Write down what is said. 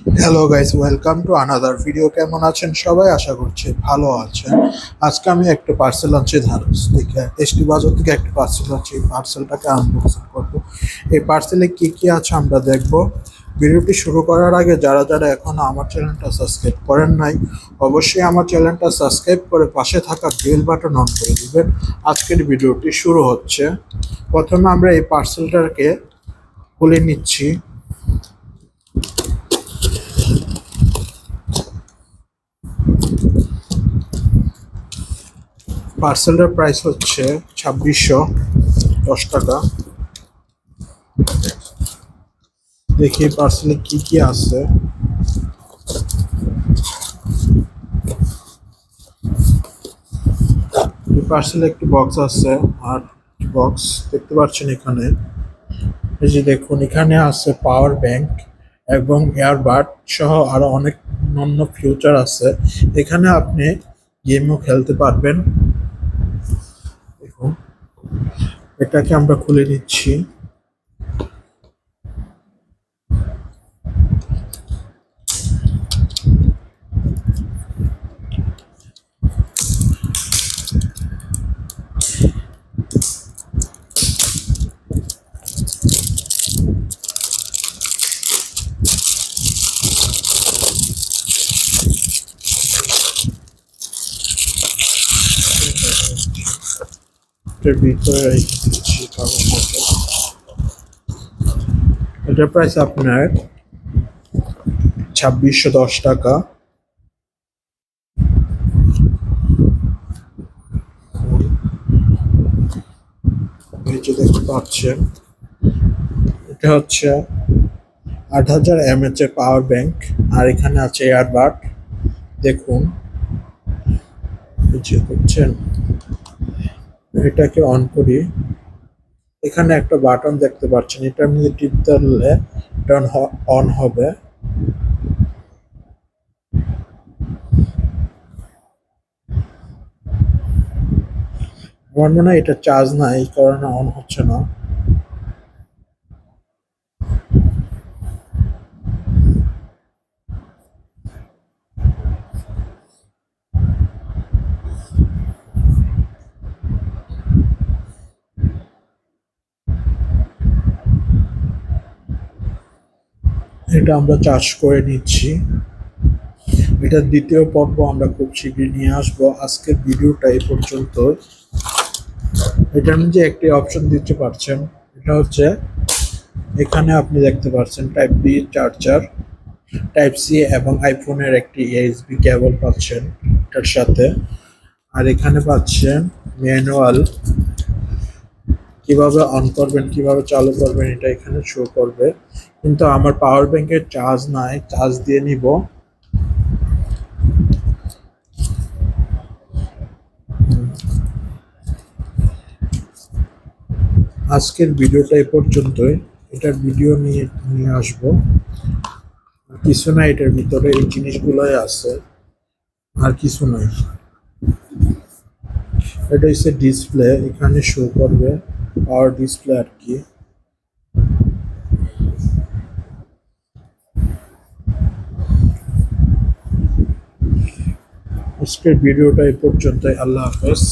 Hello guys, welcome to another video. কেমন আছেন সবাই? আশা করছি ভালো আছেন। আজকে আমি একটা পার্সেল আনছি ধারস থেকে, এসটি বাজার থেকে একটা পার্সেল আনছি। এই পার্সেলটাকে আনবক্সিং করবো। এই পার্সেলে কি কি আছে আমরা দেখবো। ভিডিওটি শুরু করার আগে যারা যারা এখনো আমার চ্যানেলটা সাবস্ক্রাইব করেন নাই, অবশ্যই আমার চ্যানেলটা সাবস্ক্রাইব করে পাশে থাকা বেল বাটন অন করে দিবেন। আজকের ভিডিওটি শুরু হচ্ছে। প্রথমে আমরা এই পার্সেলটাকে খুলে নিচ্ছি। পার্সেলটার প্রাইস হচ্ছে 2610 টাকা। দেখি পার্সেলে কি কি আছে। পার্সেলে একটি বক্স আছে, আর বক্স দেখতে পাচ্ছেন এখানে। এই যে দেখুন, এখানে আছে পাওয়ার ব্যাংক এবং এয়ারবাড সহ আরো অনেক অন্য ফিউচার আছে। এখানে আপনি গেমও খেলতে পারবেন। দেখুন, এটাকে আমরা খুলে নিচ্ছি। এটার ভিতরে রেখে দিচ্ছি কাগজটাকে। এটার প্রাইস আপনার 2610 টাকা। এই যে দেখতে পাচ্ছেন, এটা হচ্ছে 8000 mAh এর পাওয়ার ব্যাংক, আর এখানে আছে এয়ারবাড। দেখুন, এই যে দেখছেন, এটাকে অন করি। এখানে একটা বাটন দেখতে পাচ্ছেন, এটার মধ্যে টিপ দিলে এটা অন হবে। আমার মনে হয় এটা চার্জ নাই, এই কারণে অন হচ্ছে না। এটা আমরা চার্জ করে নিচ্ছি। এটার দ্বিতীয় পর্ব আমরা খুব শীঘ্রই নিয়ে আসবো। আজকের ভিডিওটা এই পর্যন্ত। এটার মধ্যে একটি অপশন দিতে পারছেন, এটা হচ্ছে এখানে আপনি দেখতে পাচ্ছেন type B charger, type C এবং আইফোনের একটি ইউএসবি কেবল পাচ্ছেন এটার সাথে। আর এখানে পাচ্ছেন ম্যানুয়াল, কিভাবে অন করবেন কিভাবে চালু করবেন এটা এখানে শো করবে। কিন্তু আমার পাওয়ার ব্যাংকের চার্জ নাই, চার্জ দিয়ে নিব। আজকের ভিডিওটা এই পর্যন্তই। এটার ভিডিও নিয়ে নিয়ে আসবো। কিছু না, এটার ভিতরে এই জিনিসগুলোই আছে, আর কিছু নাই। এটা হচ্ছে ডিসপ্লে, এখানে শো করবে পাওয়ার ডিসপ্লে আর কি। আজকের ভিডিওটা এই পর্যন্তই। আল্লাহ হাফেজ।